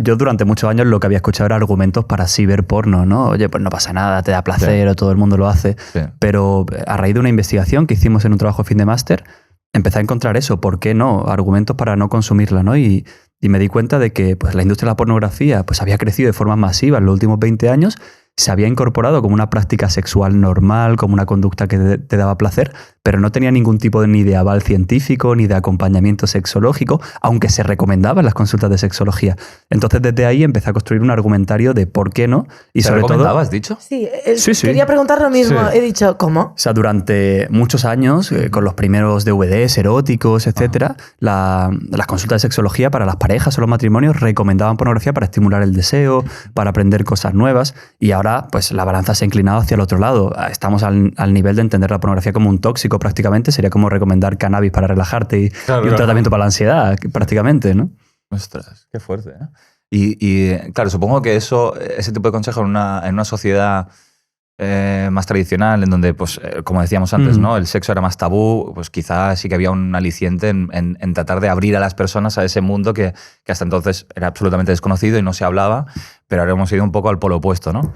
yo durante muchos años lo que había escuchado era argumentos para ciberporno, ¿no? Oye, pues no pasa nada, te da placer o todo el mundo lo hace. Sí. Pero a raíz de una investigación que hicimos en un trabajo fin de máster, empecé a encontrar eso, ¿por qué no? Argumentos para no consumirla, ¿no? Y me di cuenta de que pues, la industria de la pornografía pues, había crecido de forma masiva en los últimos 20 años, se había incorporado como una práctica sexual normal, como una conducta que te daba placer, pero no tenía ningún tipo ni de aval científico ni de acompañamiento sexológico, aunque se recomendaba en las consultas de sexología. Entonces, desde ahí empecé a construir un argumentario de por qué no. Y ¿Te sobre todo, has dicho? Sí, quería preguntar lo mismo. Sí. He dicho, ¿cómo? O sea, durante muchos años, con los primeros DVDs eróticos, etcétera, las consultas de sexología para las parejas o los matrimonios recomendaban pornografía para estimular el deseo, para aprender cosas nuevas, y ahora pues la balanza se ha inclinado hacia el otro lado. Estamos al nivel de entender la pornografía como un tóxico prácticamente. Sería como recomendar cannabis para relajarte y un tratamiento para la ansiedad prácticamente, ¿no? Ostras, qué fuerte, ¿eh? Y claro, supongo que ese tipo de consejo en una sociedad más tradicional, en donde, pues, como decíamos antes, ¿no? El sexo era más tabú, pues quizás sí que había un aliciente en tratar de abrir a las personas a ese mundo que hasta entonces era absolutamente desconocido y no se hablaba, pero ahora hemos ido un poco al polo opuesto, ¿no?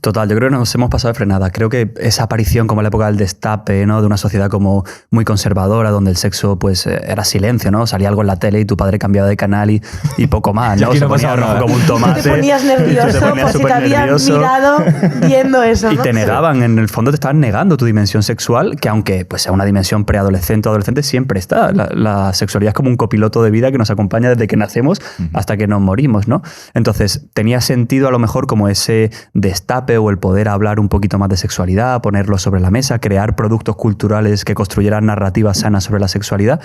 Total, yo creo que nos hemos pasado de frenada. Creo que esa aparición como en la época del destape, ¿no? De una sociedad como muy conservadora, donde el sexo pues era silencio, ¿no? Salía algo en la tele y tu padre cambiaba de canal y poco más, ¿no? Se ponía rojo como un tomate. Te ponías nervioso por si te habían mirado viendo eso, ¿no? Y te negaban, en el fondo te estaban negando tu dimensión sexual, que aunque pues sea una dimensión preadolescente o adolescente, siempre está. La sexualidad es como un copiloto de vida que nos acompaña desde que nacemos hasta que nos morimos, ¿no? Entonces, tenía sentido a lo mejor como ese destape o el poder hablar un poquito más de sexualidad, ponerlo sobre la mesa, crear productos culturales que construyeran narrativas sanas sobre la sexualidad.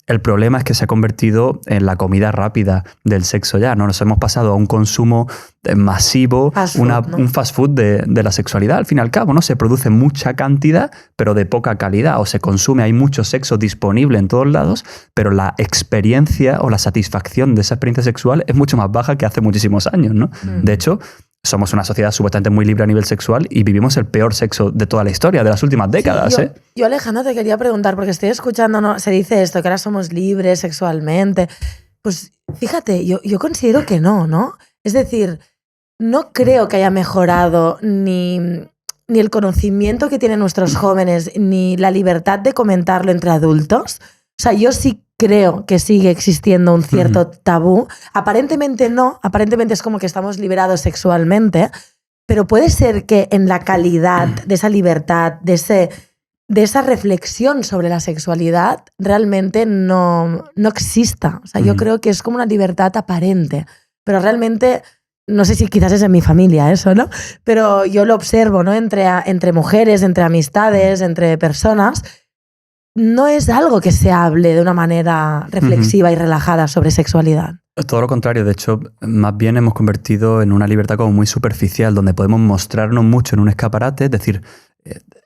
El problema es que se ha convertido en la comida rápida del sexo ya, ¿no? Nos hemos pasado a un consumo masivo, un fast food de la sexualidad. Al fin y al cabo, ¿no? Se produce mucha cantidad, pero de poca calidad, o se consume, hay mucho sexo disponible en todos lados, pero la experiencia o la satisfacción de esa experiencia sexual es mucho más baja que hace muchísimos años, ¿no? De hecho, somos una sociedad supuestamente muy libre a nivel sexual y vivimos el peor sexo de toda la historia, de las últimas décadas. Sí, yo, Alejandro, te quería preguntar, porque estoy escuchando, ¿no? Se dice esto, que ahora somos libres sexualmente. Pues fíjate, yo considero que no, ¿no? Es decir, no creo que haya mejorado ni el conocimiento que tienen nuestros jóvenes, ni la libertad de comentarlo entre adultos. O sea, yo sí creo que sigue existiendo un cierto tabú. Aparentemente no, aparentemente es como que estamos liberados sexualmente, pero puede ser que en la calidad de esa libertad, de esa reflexión sobre la sexualidad, realmente no exista. O sea, yo creo que es como una libertad aparente, pero realmente, no sé si quizás es en mi familia eso, ¿no? Pero yo lo observo, ¿no? Entre mujeres, entre amistades, entre personas. No es algo que se hable de una manera reflexiva y relajada sobre sexualidad. Todo lo contrario, de hecho, más bien hemos convertido en una libertad como muy superficial, donde podemos mostrarnos mucho en un escaparate, es decir,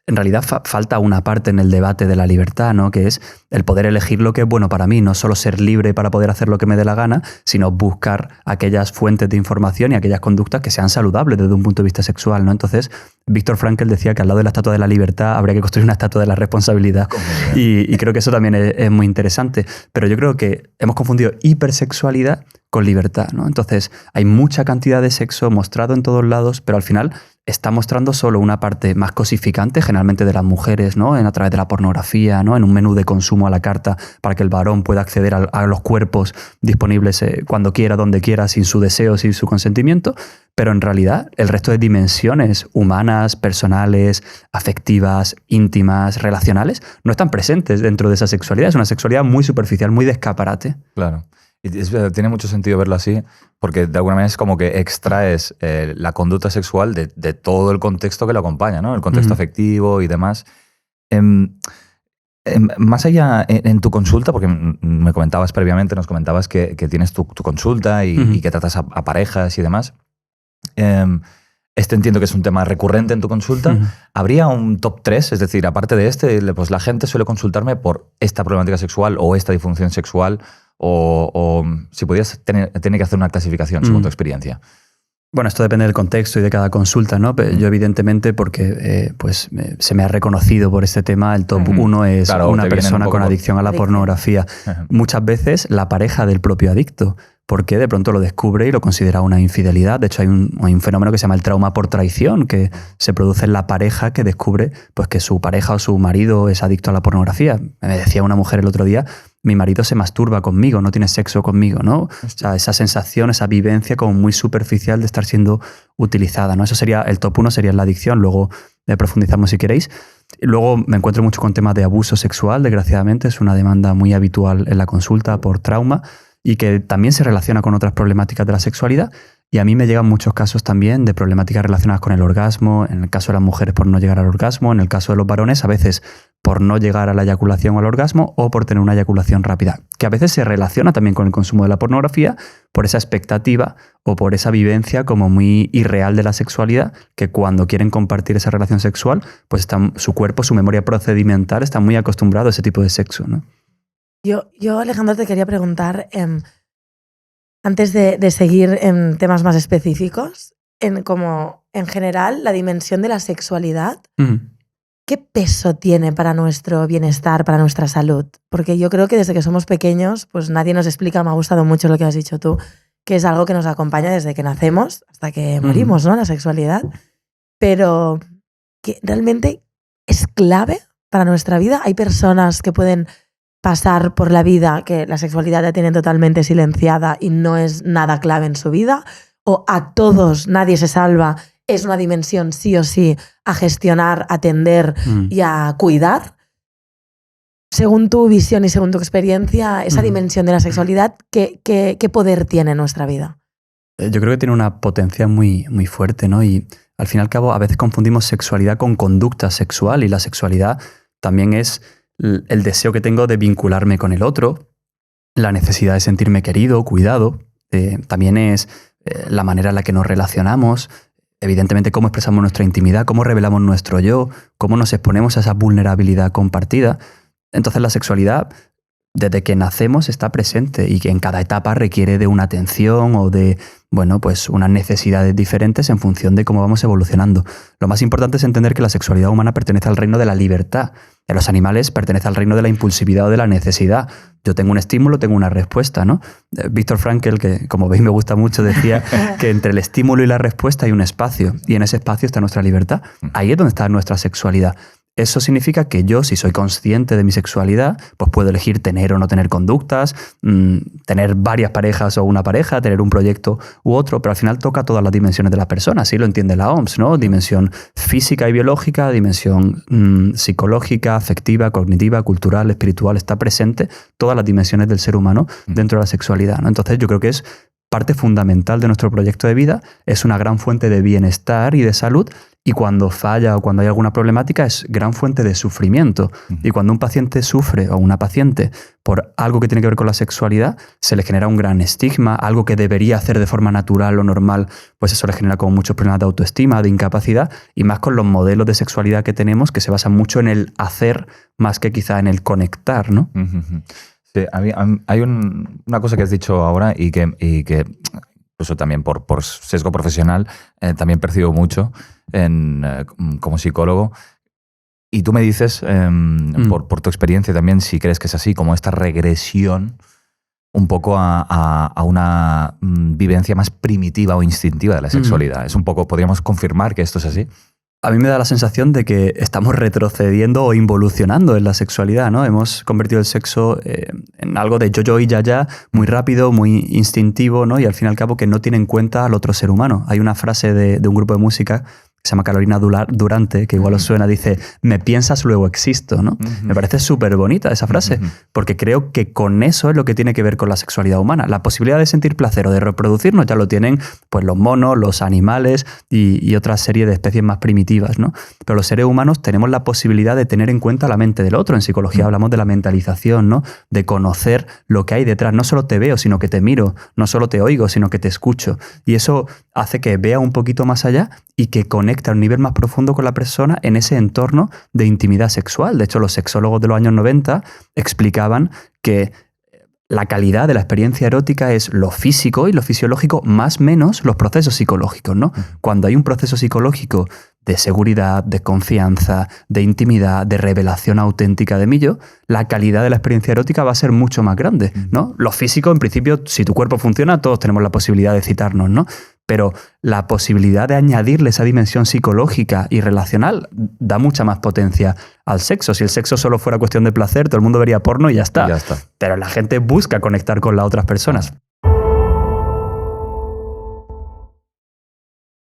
en realidad falta una parte en el debate de la libertad, ¿no? Que es el poder elegir lo que es bueno para mí, no solo ser libre para poder hacer lo que me dé la gana, sino buscar aquellas fuentes de información y aquellas conductas que sean saludables desde un punto de vista sexual, ¿no? Entonces, Viktor Frankl decía que al lado de la estatua de la libertad habría que construir una estatua de la responsabilidad. Y creo que eso también es muy interesante. Pero yo creo que hemos confundido hipersexualidad con libertad, ¿no? Entonces, hay mucha cantidad de sexo mostrado en todos lados, pero al final está mostrando solo una parte más cosificante, generalmente de las mujeres, ¿no? A través de la pornografía, ¿no? En un menú de consumo a la carta para que el varón pueda acceder a los cuerpos disponibles cuando quiera, donde quiera, sin su deseo, sin su consentimiento. Pero en realidad el resto de dimensiones humanas, personales, afectivas, íntimas, relacionales, no están presentes dentro de esa sexualidad. Es una sexualidad muy superficial, muy de escaparate. Claro. Y tiene mucho sentido verlo así, porque de alguna manera es como que extraes la conducta sexual de todo el contexto que lo acompaña, ¿no? El contexto afectivo y demás. Más allá, en tu consulta, porque me comentabas previamente, nos comentabas que tienes tu consulta y que tratas a parejas y demás. Entiendo que es un tema recurrente en tu consulta. ¿Habría un top 3? Es decir, aparte de pues la gente suele consultarme por esta problemática sexual o esta disfunción sexual, o si pudieras tener que hacer una clasificación según tu experiencia. Bueno, esto depende del contexto y de cada consulta, ¿no? Pero yo evidentemente, porque se me ha reconocido por este tema, el top 1 es una persona con adicción a la pornografía. Muchas veces la pareja del propio adicto. porque de pronto lo descubre y lo considera una infidelidad. De hecho, hay un fenómeno que se llama el trauma por traición, que se produce en la pareja que descubre pues, que su pareja o su marido es adicto a la pornografía. Me decía una mujer el otro día, mi marido se masturba conmigo, no tiene sexo conmigo, ¿no? O sea, esa sensación, esa vivencia como muy superficial de estar siendo utilizada, ¿no? Eso sería, el top 1 sería la adicción, luego profundizamos si queréis. Y luego me encuentro mucho con temas de abuso sexual, desgraciadamente, es una demanda muy habitual en la consulta por trauma y que también se relaciona con otras problemáticas de la sexualidad. Y a mí me llegan muchos casos también de problemáticas relacionadas con el orgasmo, en el caso de las mujeres por no llegar al orgasmo, en el caso de los varones a veces por no llegar a la eyaculación o al orgasmo o por tener una eyaculación rápida, que a veces se relaciona también con el consumo de la pornografía por esa expectativa o por esa vivencia como muy irreal de la sexualidad, que cuando quieren compartir esa relación sexual, pues su cuerpo, su memoria procedimental está muy acostumbrado a ese tipo de sexo, ¿no? Yo Alejandro, te quería preguntar, antes de seguir en temas más específicos, en general, la dimensión de la sexualidad, ¿qué peso tiene para nuestro bienestar, para nuestra salud? Porque yo creo que desde que somos pequeños, pues nadie nos explica, me ha gustado mucho lo que has dicho tú, que es algo que nos acompaña desde que nacemos hasta que morimos, ¿no? La sexualidad. Pero que realmente es clave para nuestra vida. Hay personas que pueden pasar por la vida que la sexualidad la tienen totalmente silenciada y no es nada clave en su vida, o a todos, nadie se salva, es una dimensión sí o sí a gestionar, a atender y a cuidar. Según tu visión y según tu experiencia, esa dimensión de la sexualidad, ¿qué poder tiene en nuestra vida? Yo creo que tiene una potencia muy, muy fuerte, ¿no? Y al fin y al cabo a veces confundimos sexualidad con conducta sexual, y la sexualidad también es el deseo que tengo de vincularme con el otro, la necesidad de sentirme querido, cuidado, también es la manera en la que nos relacionamos, evidentemente cómo expresamos nuestra intimidad, cómo revelamos nuestro yo, cómo nos exponemos a esa vulnerabilidad compartida. Entonces la sexualidad, desde que nacemos, está presente y que en cada etapa requiere de una atención o de, bueno, pues unas necesidades diferentes en función de cómo vamos evolucionando. Lo más importante es entender que la sexualidad humana pertenece al reino de la libertad. En los animales pertenece al reino de la impulsividad o de la necesidad. Yo tengo un estímulo, tengo una respuesta, ¿no? Viktor Frankl, que como veis me gusta mucho, decía que entre el estímulo y la respuesta hay un espacio, y en ese espacio está nuestra libertad. Ahí es donde está nuestra sexualidad. Eso significa que yo, si soy consciente de mi sexualidad, pues puedo elegir tener o no tener conductas, tener varias parejas o una pareja, tener un proyecto u otro, pero al final toca todas las dimensiones de la persona, así lo entiende la OMS, ¿no? Dimensión física y biológica, dimensión psicológica, afectiva, cognitiva, cultural, espiritual, está presente todas las dimensiones del ser humano dentro de la sexualidad, ¿no? Entonces yo creo que es parte fundamental de nuestro proyecto de vida, es una gran fuente de bienestar y de salud, y cuando falla o cuando hay alguna problemática es gran fuente de sufrimiento. Y cuando un paciente sufre o una paciente por algo que tiene que ver con la sexualidad, se le genera un gran estigma, algo que debería hacer de forma natural o normal, pues eso le genera como muchos problemas de autoestima, de incapacidad, y más con los modelos de sexualidad que tenemos, que se basan mucho en el hacer más que quizá en el conectar, ¿no? Sí, hay una cosa que has dicho ahora y que incluso también por sesgo profesional también percibo mucho como psicólogo. Y tú me dices, por tu experiencia también, si crees que es así, como esta regresión un poco a una vivencia más primitiva o instintiva de la sexualidad. Es un poco, ¿podríamos confirmar que esto es así? A mí me da la sensación de que estamos retrocediendo o involucionando en la sexualidad, ¿no? Hemos convertido el sexo en algo de yo y ya, muy rápido, muy instintivo, ¿no? Y al fin y al cabo que no tiene en cuenta al otro ser humano. Hay una frase de un grupo de música que se llama Carolina Durante, que igual os suena, dice, me piensas, luego existo, ¿no? Me parece súper bonita esa frase, porque creo que con eso es lo que tiene que ver con la sexualidad humana. La posibilidad de sentir placer o de reproducirnos ya lo tienen pues los monos, los animales y otra serie de especies más primitivas, ¿no? Pero los seres humanos tenemos la posibilidad de tener en cuenta la mente del otro. En psicología hablamos de la mentalización, ¿no? De conocer lo que hay detrás. No solo te veo, sino que te miro. No solo te oigo, sino que te escucho. Y eso hace que vea un poquito más allá y que conecta a un nivel más profundo con la persona en ese entorno de intimidad sexual. De hecho, los sexólogos de los años 90 explicaban que la calidad de la experiencia erótica es lo físico y lo fisiológico más menos los procesos psicológicos, ¿no? Cuando hay un proceso psicológico de seguridad, de confianza, de intimidad, de revelación auténtica de mí yo, la calidad de la experiencia erótica va a ser mucho más grande, ¿no? Lo físico, en principio, si tu cuerpo funciona, todos tenemos la posibilidad de excitarnos, ¿no? Pero la posibilidad de añadirle esa dimensión psicológica y relacional da mucha más potencia al sexo. Si el sexo solo fuera cuestión de placer, todo el mundo vería porno y ya está. Ya está. Pero la gente busca conectar con las otras personas.